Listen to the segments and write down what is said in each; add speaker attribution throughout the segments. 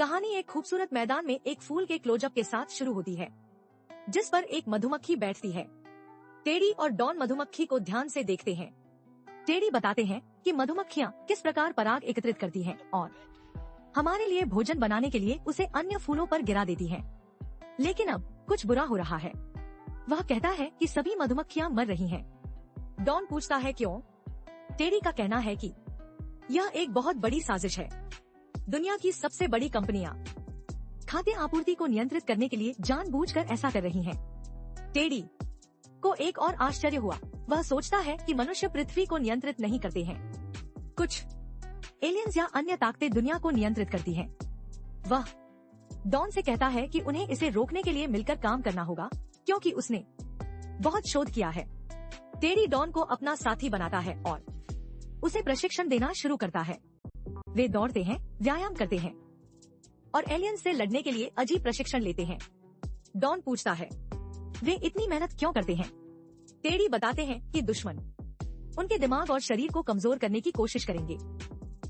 Speaker 1: कहानी एक खूबसूरत मैदान में एक फूल के क्लोजअप के साथ शुरू होती है, जिस पर एक मधुमक्खी बैठती है। टेडी और डॉन मधुमक्खी को ध्यान से देखते हैं। टेडी बताते हैं कि मधुमक्खियां किस प्रकार पराग एकत्रित करती हैं और हमारे लिए भोजन बनाने के लिए उसे अन्य फूलों पर गिरा देती हैं। लेकिन अब कुछ बुरा हो रहा है। वह कहता है कि सभी मधुमक्खियां मर रही हैं। डॉन पूछता है क्यों? टेडी का कहना है कि यह एक बहुत बड़ी साजिश है। दुनिया की सबसे बड़ी कंपनियां खाद्य आपूर्ति को नियंत्रित करने के लिए जानबूझकर ऐसा कर रही हैं। टेडी को एक और आश्चर्य हुआ। वह सोचता है कि मनुष्य पृथ्वी को नियंत्रित नहीं करते हैं। कुछ एलियंस या अन्य ताकतें दुनिया को नियंत्रित करती हैं। वह डॉन से कहता है कि उन्हें इसे रोकने के लिए मिलकर काम करना होगा, क्योंकि उसने बहुत शोध किया है। टेडी डॉन को अपना साथी बनाता है और उसे प्रशिक्षण देना शुरू करता है। वे दौड़ते हैं, व्यायाम करते हैं और एलियंस से लड़ने के लिए अजीब प्रशिक्षण लेते हैं। डॉन पूछता है, वे इतनी मेहनत क्यों करते हैं? टेडी बताते हैं कि दुश्मन उनके दिमाग और शरीर को कमजोर करने की कोशिश करेंगे,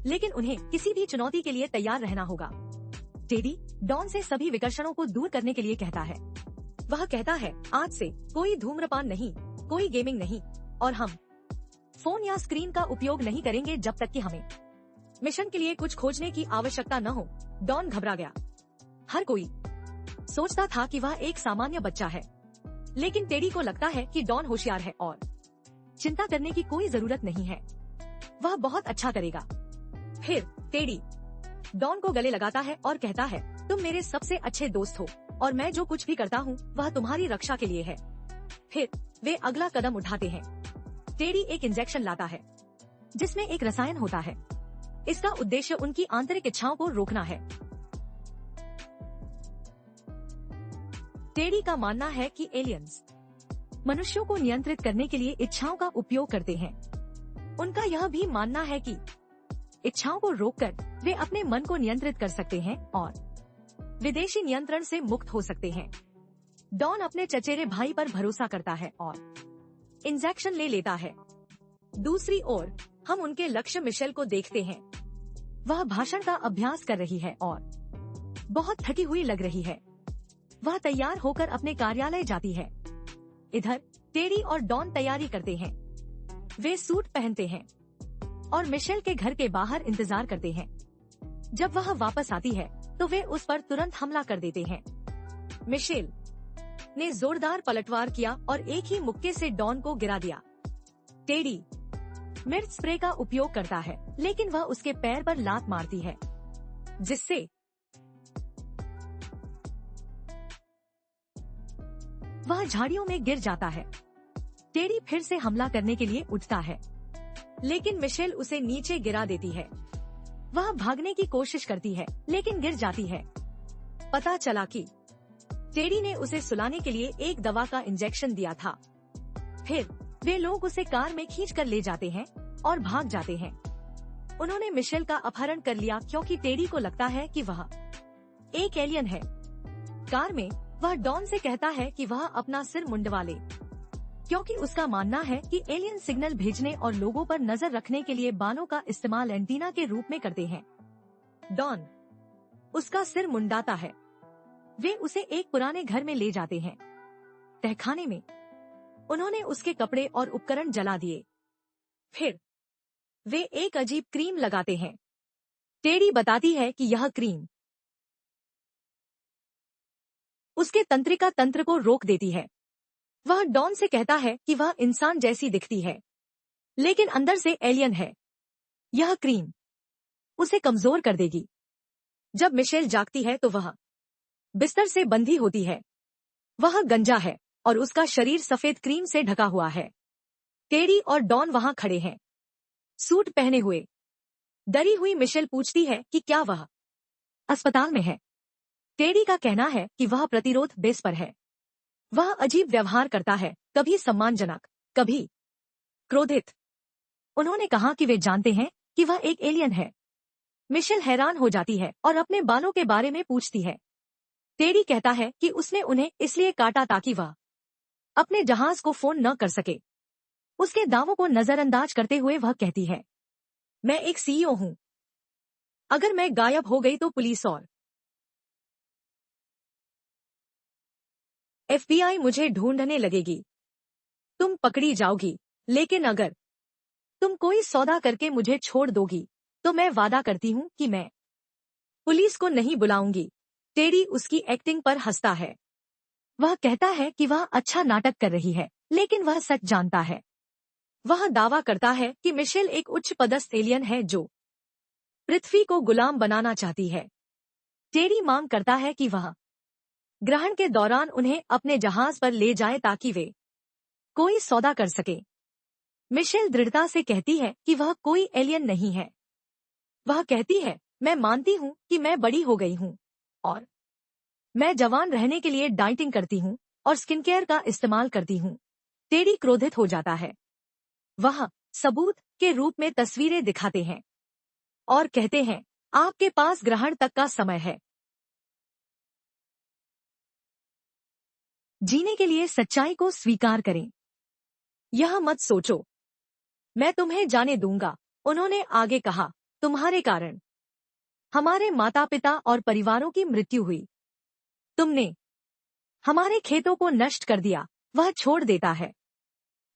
Speaker 1: लेकिन उन्हें किसी भी चुनौती के लिए तैयार रहना होगा। टेडी डॉन से सभी विकर्षणों को दूर करने के लिए कहता है। वह कहता है, आज से कोई धूम्रपान नहीं, कोई गेमिंग नहीं और हम फोन या स्क्रीन का उपयोग नहीं करेंगे जब तक कि हमें मिशन के लिए कुछ खोजने की आवश्यकता न हो। डॉन घबरा गया। हर कोई सोचता था कि वह एक सामान्य बच्चा है, लेकिन टेडी को लगता है कि डॉन होशियार है और चिंता करने की कोई जरूरत नहीं है। वह बहुत अच्छा करेगा। फिर टेडी डॉन को गले लगाता है और कहता है, तुम मेरे सबसे अच्छे दोस्त हो और मैं जो कुछ भी करता हूँ वह तुम्हारी रक्षा के लिए है। फिर वे अगला कदम उठाते हैं। टेडी एक इंजेक्शन लाता है, जिसमें एक रसायन होता है। इसका उद्देश्य उनकी आंतरिक इच्छाओं को रोकना है। टेडी का मानना है कि एलियंस मनुष्यों को नियंत्रित करने के लिए इच्छाओं का उपयोग करते हैं। उनका यह भी मानना है कि इच्छाओं को रोककर वे अपने मन को नियंत्रित कर सकते हैं और विदेशी नियंत्रण से मुक्त हो सकते हैं। डॉन अपने चचेरे भाई पर भरोसा करता है और इंजेक्शन ले लेता है। दूसरी ओर हम उनके लक्ष्य मिशेल को देखते हैं। वह भाषण का अभ्यास कर रही है और बहुत थकी हुई लग रही है। वह तैयार होकर अपने कार्यालय जाती है। इधर टेडी और डॉन तैयारी करते हैं। वे सूट पहनते हैं और मिशेल के घर के बाहर इंतजार करते हैं। जब वह वापस आती है तो वे उस पर तुरंत हमला कर देते हैं। मिशेल ने जोरदार पलटवार किया और एक ही मुक्के से डॉन को गिरा दिया। टेडी मिर्च स्प्रे का उपयोग करता है, लेकिन वह उसके पैर पर लात मारती है, जिससे वह झाड़ियों में गिर जाता है। टेडी फिर से हमला करने के लिए उठता है, लेकिन मिशेल उसे नीचे गिरा देती है। वह भागने की कोशिश करती है, लेकिन गिर जाती है। पता चला कि टेडी ने उसे सुलाने के लिए एक दवा का इंजेक्शन दिया था। फिर वे लोग उसे कार में खींच कर ले जाते हैं और भाग जाते हैं। उन्होंने मिशेल का अपहरण कर लिया क्योंकि टेडी को लगता है कि वह एक एलियन है। कार में वह डॉन से कहता है कि वह अपना सिर मुंडवा ले, क्योंकि उसका मानना है कि एलियन सिग्नल भेजने और लोगों पर नजर रखने के लिए बालों का इस्तेमाल एंटीना के रूप में करते हैं। डॉन उसका सिर मुंडाता है। वे उसे एक पुराने घर में ले जाते हैं। तहखाने में उन्होंने उसके कपड़े और उपकरण जला दिए। फिर वे एक अजीब क्रीम लगाते हैं। टेडी बताती है कि यह क्रीम उसके तंत्रिका तंत्र को रोक देती है। वह डॉन से कहता है कि वह इंसान जैसी दिखती है, लेकिन अंदर से एलियन है। यह क्रीम उसे कमजोर कर देगी। जब मिशेल जागती है तो वह बिस्तर से बंधी होती है। वह गंजा है और उसका शरीर सफेद क्रीम से ढका हुआ है। टेडी और डॉन वहां खड़े हैं, सूट पहने हुए। डरी हुई मिशेल पूछती है कि क्या वह अस्पताल में है। टेडी का कहना है कि वह प्रतिरोध बेस पर है। वह अजीब व्यवहार करता है, कभी सम्मानजनक, कभी क्रोधित। उन्होंने कहा कि वे जानते हैं कि वह एक एलियन है। मिशेल हैरान हो जाती है और अपने बालों के बारे में पूछती है। टेडी कहता है कि उसने उन्हें इसलिए काटा ताकि वह अपने जहाज को फोन न कर सके। उसके दावों को नजरअंदाज करते हुए वह कहती है, मैं एक सीईओ हूँ। अगर मैं गायब हो गई तो पुलिस और FBI मुझे ढूंढने लगेगी। तुम पकड़ी जाओगी, लेकिन अगर तुम कोई सौदा करके मुझे छोड़ दोगी तो मैं वादा करती हूँ कि मैं पुलिस को नहीं बुलाऊंगी। टेडी उसकी एक्टिंग पर हंसता है। वह कहता है कि वह अच्छा नाटक कर रही है, लेकिन वह सच जानता है। वह दावा करता है कि मिशेल एक उच्च पदस्थ एलियन है जो पृथ्वी को गुलाम बनाना चाहती है। टेडी मांग करता है कि वह ग्रहण के दौरान उन्हें अपने जहाज पर ले जाए ताकि वे कोई सौदा कर सके। मिशेल दृढ़ता से कहती है कि वह कोई एलियन नहीं है। वह कहती है, मैं मानती हूँ कि मैं बड़ी हो गई हूँ और मैं जवान रहने के लिए डाइटिंग करती हूँ और स्किन केयर का इस्तेमाल करती हूँ। टेडी क्रोधित हो जाता है। वह सबूत के रूप में तस्वीरें दिखाते हैं और कहते हैं, आपके पास ग्रहण तक का समय है। जीने के लिए सच्चाई को स्वीकार करें। यह मत सोचो, मैं तुम्हें जाने दूंगा। उन्होंने आगे कहा, तुम्हारे कारण हमारे माता पिता और परिवारों की मृत्यु हुई। तुमने हमारे खेतों को नष्ट कर दिया। वह छोड़ देता है।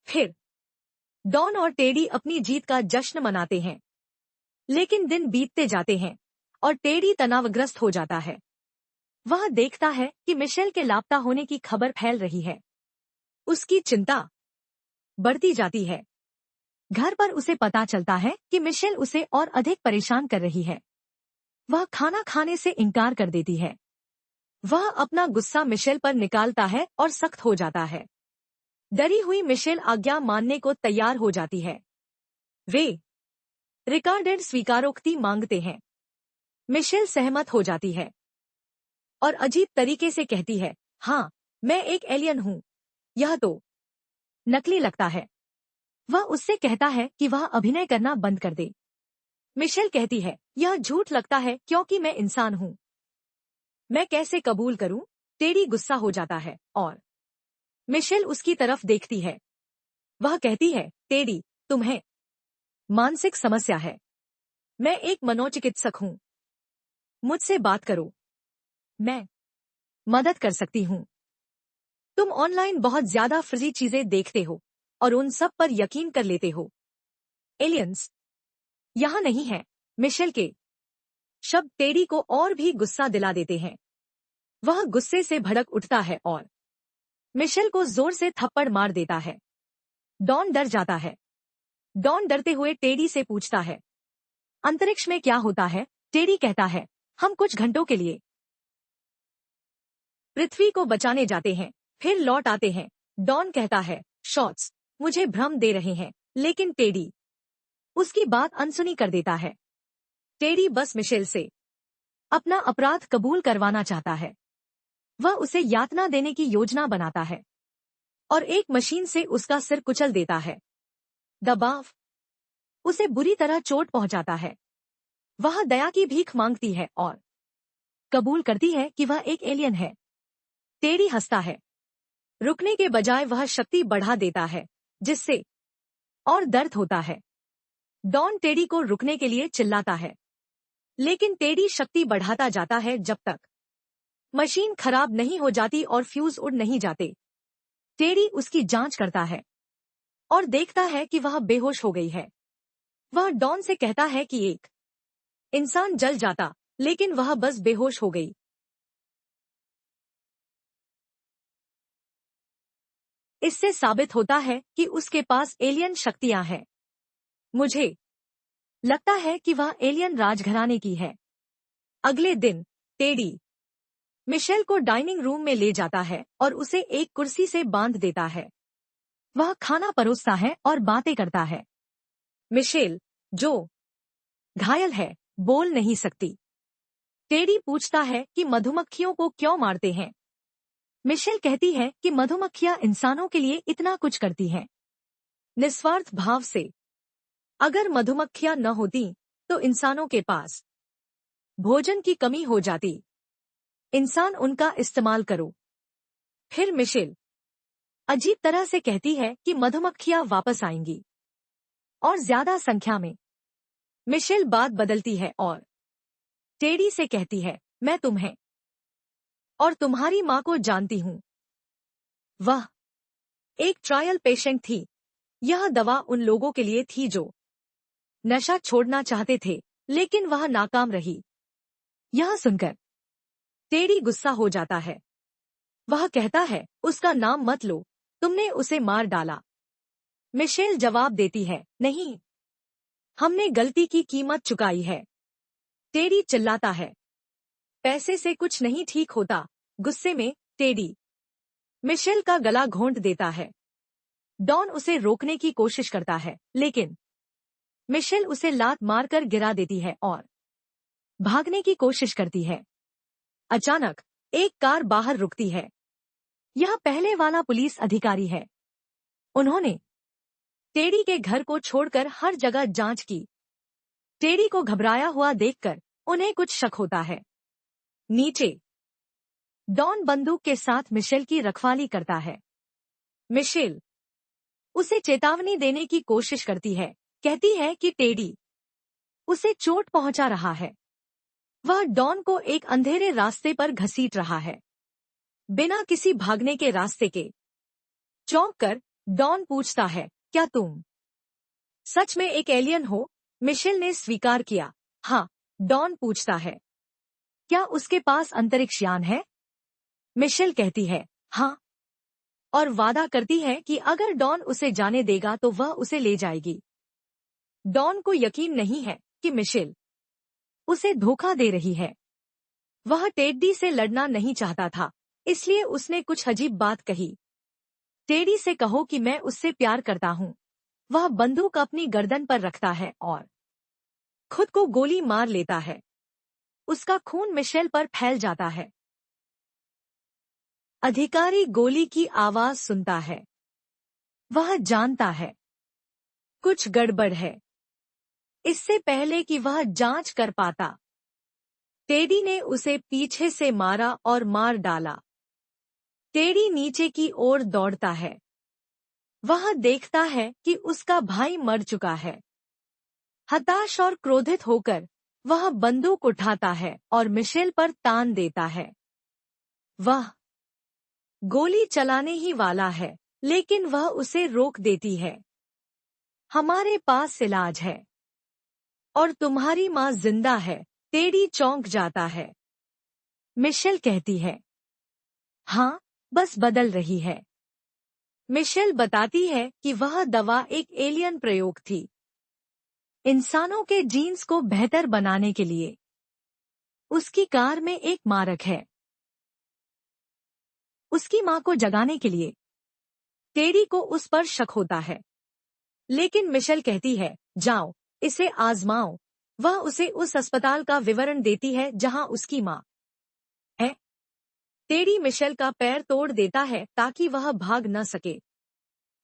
Speaker 1: फिर डॉन और टेडी अपनी जीत का जश्न मनाते हैं, लेकिन दिन बीतते जाते हैं और टेडी तनावग्रस्त हो जाता है। वह देखता है कि मिशेल के लापता होने की खबर फैल रही है। उसकी चिंता बढ़ती जाती है। घर पर उसे पता चलता है कि मिशेल उसे और अधिक परेशान कर रही है। वह खाना खाने से इनकार कर देती है। वह अपना गुस्सा मिशेल पर निकालता है और सख्त हो जाता है। डरी हुई मिशेल आज्ञा मानने को तैयार हो जाती है। वे रिकॉर्डेड स्वीकारोक्ति मांगते हैं। मिशेल सहमत हो जाती है और अजीब तरीके से कहती है, हाँ, मैं एक एलियन हूँ। यह तो नकली लगता है। वह उससे कहता है कि वह अभिनय करना बंद कर दे। मिशेल कहती है, यह झूठ लगता है क्योंकि मैं इंसान हूँ। मैं कैसे कबूल करूं? टेडी गुस्सा हो जाता है और मिशेल उसकी तरफ देखती है। वह कहती है, टेडी, तुम्हें मानसिक समस्या है। मैं एक मनोचिकित्सक हूँ। मुझसे बात करो। मैं मदद कर सकती हूँ। तुम ऑनलाइन बहुत ज्यादा फर्जी चीजें देखते हो और उन सब पर यकीन कर लेते हो। एलियंस यहाँ नहीं है। मिशेल के शब्द टेडी को और भी गुस्सा दिला देते हैं। वह गुस्से से भड़क उठता है और मिशेल को जोर से थप्पड़ मार देता है। डॉन डर जाता है। डॉन डरते हुए टेडी से पूछता है, अंतरिक्ष में क्या होता है? टेडी कहता है, हम कुछ घंटों के लिए पृथ्वी को बचाने जाते हैं, फिर लौट आते हैं। डॉन कहता है, शॉट्स मुझे भ्रम दे रहे हैं, लेकिन टेडी उसकी बात अनसुनी कर देता है। टेडी बस मिशेल से अपना अपराध कबूल करवाना चाहता है। वह उसे यातना देने की योजना बनाता है और एक मशीन से उसका सिर कुचल देता है। दबाव उसे बुरी तरह चोट पहुंचाता है। वह दया की भीख मांगती है और कबूल करती है कि वह एक एलियन है। टेडी हंसता है। रुकने के बजाय वह शक्ति बढ़ा देता है, जिससे और दर्द होता है। डॉन टेडी को रुकने के लिए चिल्लाता है, लेकिन टेडी शक्ति बढ़ाता जाता है जब तक मशीन खराब नहीं हो जाती और फ्यूज उड़ नहीं जाते। टेडी उसकी जांच करता है और देखता है कि वह बेहोश हो गई है। वह डॉन से कहता है कि एक इंसान जल जाता, लेकिन वह बस बेहोश हो गई। इससे साबित होता है कि उसके पास एलियन शक्तियां हैं। मुझे लगता है कि वह एलियन राजघराने की है। अगले दिन टेडी मिशेल को डाइनिंग रूम में ले जाता है और उसे एक कुर्सी से बांध देता है। वह खाना परोसता है और बातें करता है। मिशेल, जो घायल है, बोल नहीं सकती। टेडी पूछता है कि मधुमक्खियों को क्यों मारते हैं। मिशेल कहती है कि मधुमक्खियां इंसानों के लिए इतना कुछ करती हैं, निस्वार्थ भाव से। अगर मधुमक्खियां न होती तो इंसानों के पास भोजन की कमी हो जाती। इंसान उनका इस्तेमाल करो। फिर मिशेल अजीब तरह से कहती है कि मधुमक्खियां वापस आएंगी और ज्यादा संख्या में। मिशेल बात बदलती है और टेडी से कहती है, मैं तुम्हें और तुम्हारी माँ को जानती हूँ। वह एक ट्रायल पेशेंट थी। यह दवा उन लोगों के लिए थी जो नशा छोड़ना चाहते थे, लेकिन वह नाकाम रही। यह सुनकर टेडी गुस्सा हो जाता है। वह कहता है, उसका नाम मत लो, तुमने उसे मार डाला। मिशेल जवाब देती है, नहीं, हमने गलती की कीमत चुकाई है। टेडी चिल्लाता है, पैसे से कुछ नहीं ठीक होता। गुस्से में टेडी मिशेल का गला घोंट देता है। डॉन उसे रोकने की कोशिश करता है, लेकिन मिशेल उसे लात मारकर गिरा देती है और भागने की कोशिश करती है। अचानक एक कार बाहर रुकती है। यह पहले वाला पुलिस अधिकारी है। उन्होंने टेडी के घर को छोड़कर हर जगह जांच की। टेडी को घबराया हुआ देखकर उन्हें कुछ शक होता है। नीचे डॉन बंदूक के साथ मिशेल की रखवाली करता है। मिशेल उसे चेतावनी देने की कोशिश करती है, कहती है कि टेडी उसे चोट पहुंचा रहा है। वह डॉन को एक अंधेरे रास्ते पर घसीट रहा है, बिना किसी भागने के रास्ते के। चौंक कर डॉन पूछता है, क्या तुम सच में एक एलियन हो? मिशेल ने स्वीकार किया। हाँ, डॉन पूछता है, क्या उसके पास अंतरिक्ष यान है? मिशेल कहती है, हाँ, और वादा करती है कि अगर डॉन उसे जाने देगा तो वह उसे ले जाएगी। डॉन को यकीन नहीं है कि मिशेल उसे धोखा दे रही है। वह टेडी से लड़ना नहीं चाहता था, इसलिए उसने कुछ अजीब बात कही। टेडी से कहो कि मैं उससे प्यार करता हूँ। वह बंदूक अपनी गर्दन पर रखता है और खुद को गोली मार लेता है। उसका खून मिशेल पर फैल जाता है। अधिकारी गोली की आवाज सुनता है। वह जानता है कुछ गड़बड़ है। इससे पहले कि वह जांच कर पाता, टेडी ने उसे पीछे से मारा और मार डाला। टेडी नीचे की ओर दौड़ता है। वह देखता है कि उसका भाई मर चुका है। हताश और क्रोधित होकर वह बंदूक उठाता है और मिशेल पर तान देता है। वह गोली चलाने ही वाला है, लेकिन वह उसे रोक देती है। हमारे पास इलाज है और तुम्हारी माँ जिंदा है। टेडी चौंक जाता है। मिशेल कहती है, हाँ, बस बदल रही है। मिशेल बताती है कि वह दवा एक एलियन प्रयोग थी, इंसानों के जीन्स को बेहतर बनाने के लिए। उसकी कार में एक मारक है, उसकी माँ को जगाने के लिए। टेडी को उस पर शक होता है, लेकिन मिशेल कहती है, जाओ, इसे आजमाओ। वह उसे उस अस्पताल का विवरण देती है जहां उसकी माँ है। टेडी मिशेल का पैर तोड़ देता है ताकि वह भाग न सके।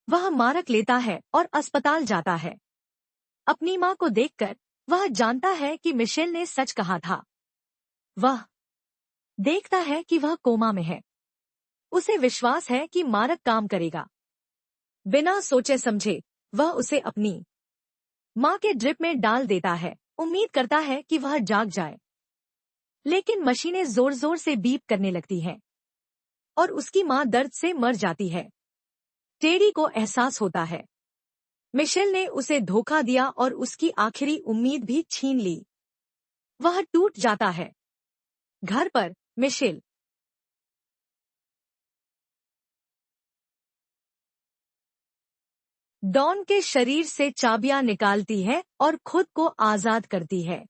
Speaker 1: वह मारक लेता है और अस्पताल जाता है। अपनी माँ को देखकर वह जानता है कि मिशेल ने सच कहा था। वह देखता है कि वह कोमा में है। उसे विश्वास है कि मारक काम करेगा। बिना सोचे समझे वह उसे अपनी माँ के ड्रिप में डाल देता है, उम्मीद करता है कि वह जाग जाए। लेकिन मशीनें जोर जोर से बीप करने लगती हैं और उसकी माँ दर्द से मर जाती है। टेडी को एहसास होता है मिशेल ने उसे धोखा दिया और उसकी आखिरी उम्मीद भी छीन ली। वह टूट जाता है। घर पर मिशेल डॉन के शरीर से चाबियां निकालती है और खुद को आजाद करती है।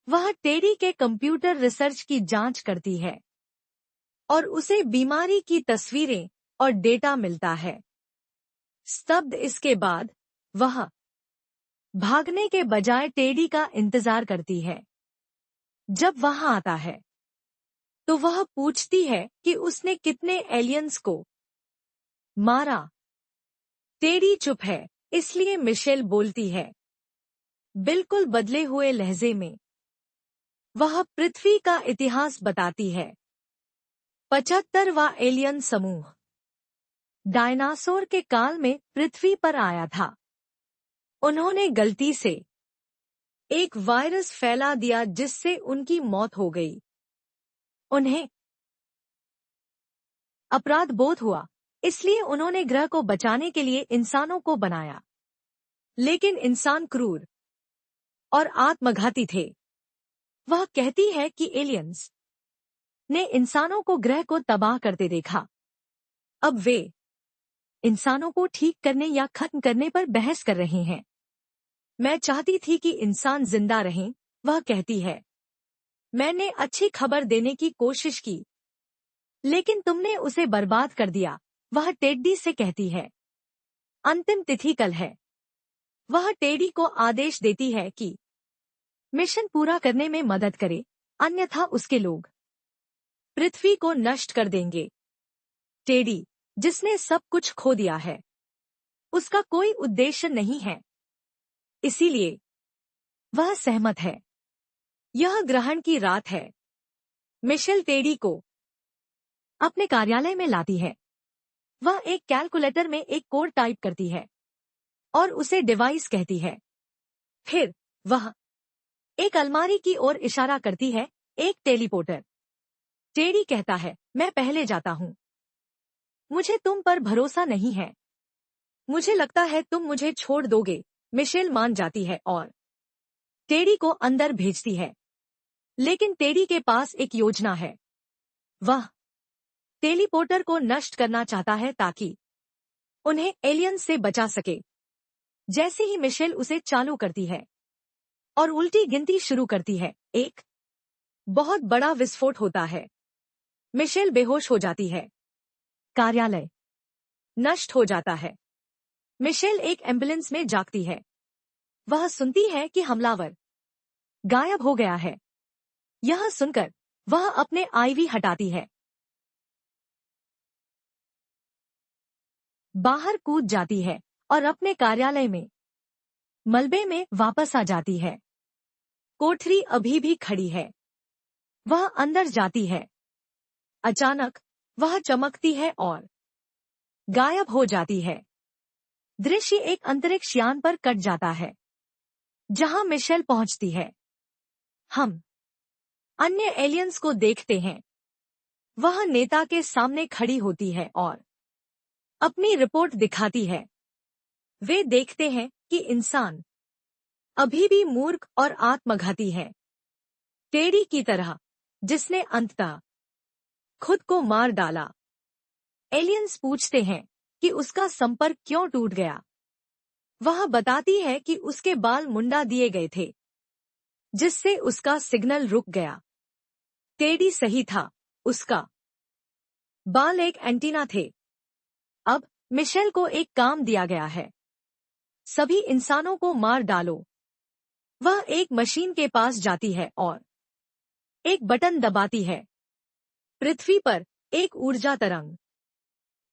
Speaker 1: वह टेडी के कंप्यूटर रिसर्च की जांच करती है और उसे बीमारी की तस्वीरें और डेटा मिलता है। स्तब्ध इसके बाद वह भागने के बजाय टेडी का इंतजार करती है। जब वह आता है तो वह पूछती है कि उसने कितने एलियंस को मारा। टेडी चुप है, इसलिए मिशेल बोलती है, बिल्कुल बदले हुए लहजे में। वह पृथ्वी का इतिहास बताती है। 75वां एलियन समूह डायनासोर के काल में पृथ्वी पर आया था। उन्होंने गलती से एक वायरस फैला दिया जिससे उनकी मौत हो गई। उन्हें अपराध बोध हुआ इसलिए उन्होंने ग्रह को बचाने के लिए इंसानों को बनाया। लेकिन इंसान क्रूर और आत्मघाती थे। वह कहती है कि एलियंस ने इंसानों को ग्रह को तबाह करते देखा। अब वे इंसानों को ठीक करने या खत्म करने पर बहस कर रहे हैं। मैं चाहती थी कि इंसान जिंदा रहें, वह कहती है। मैंने अच्छी खबर देने की कोशिश की, लेकिन तुमने उसे बर्बाद कर दिया, वह टेड्डी से कहती है। अंतिम तिथि कल है। वह टेडी को आदेश देती है कि मिशन पूरा करने में मदद करे, अन्यथा उसके लोग पृथ्वी को नष्ट कर देंगे। टेडी, जिसने सब कुछ खो दिया है, उसका कोई उद्देश्य नहीं है, इसीलिए वह सहमत है। यह ग्रहण की रात है। मिशेल टेडी को अपने कार्यालय में लाती है। वह एक कैलकुलेटर में एक कोड टाइप करती है और उसे डिवाइस कहती है। फिर वह एक अलमारी की ओर इशारा करती है, एक टेलीपोर्टर। टेडी कहता है, मैं पहले जाता हूँ। मुझे तुम पर भरोसा नहीं है। मुझे लगता है तुम मुझे छोड़ दोगे। मिशेल मान जाती है और टेडी को अंदर भेजती है। लेकिन टेडी के पास एक योजना है। वह टेलीपोर्टर को नष्ट करना चाहता है ताकि उन्हें एलियंस से बचा सके। जैसे ही मिशेल उसे चालू करती है और उल्टी गिनती शुरू करती है, एक बहुत बड़ा विस्फोट होता है। मिशेल बेहोश हो जाती है। कार्यालय नष्ट हो जाता है। मिशेल एक एम्बुलेंस में जागती है। वह सुनती है कि हमलावर गायब हो गया है। यह सुनकर वह अपने आईवी हटाती है, बाहर कूद जाती है और अपने कार्यालय में मलबे में वापस आ जाती है। कोठरी अभी भी खड़ी है। वह अंदर जाती है। अचानक वह चमकती है और गायब हो जाती है। दृश्य एक अंतरिक्ष यान पर कट जाता है, जहां मिशेल पहुंचती है। हम अन्य एलियंस को देखते हैं। वह नेता के सामने खड़ी होती है और अपनी रिपोर्ट दिखाती है। वे देखते हैं कि इंसान अभी भी मूर्ख और आत्मघाती है, टेडी की तरह, जिसने अंततः खुद को मार डाला। एलियंस पूछते हैं कि उसका संपर्क क्यों टूट गया। वह बताती है कि उसके बाल मुंडा दिए गए थे, जिससे उसका सिग्नल रुक गया। टेडी सही था, उसका बाल एक एंटीना थे। अब मिशेल को एक काम दिया गया है। सभी इंसानों को मार डालो। वह एक मशीन के पास जाती है और एक बटन दबाती है। पृथ्वी पर एक ऊर्जा तरंग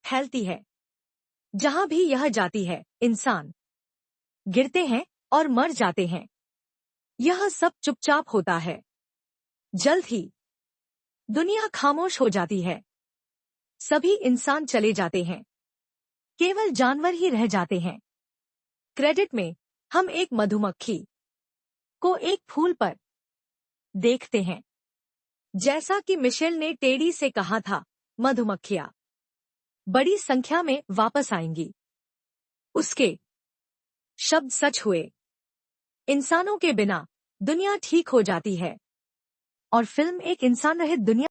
Speaker 1: फैलती है। जहां भी यह जाती है, इंसान गिरते हैं और मर जाते हैं। यह सब चुपचाप होता है। जल्द ही दुनिया खामोश हो जाती है। सभी इंसान चले जाते हैं। केवल जानवर ही रह जाते हैं। क्रेडिट में हम एक मधुमक्खी को एक फूल पर देखते हैं। जैसा कि मिशेल ने टेडी से कहा था, मधुमक्खियां बड़ी संख्या में वापस आएंगी। उसके शब्द सच हुए। इंसानों के बिना दुनिया ठीक हो जाती है और फिल्म एक इंसान रहित दुनिया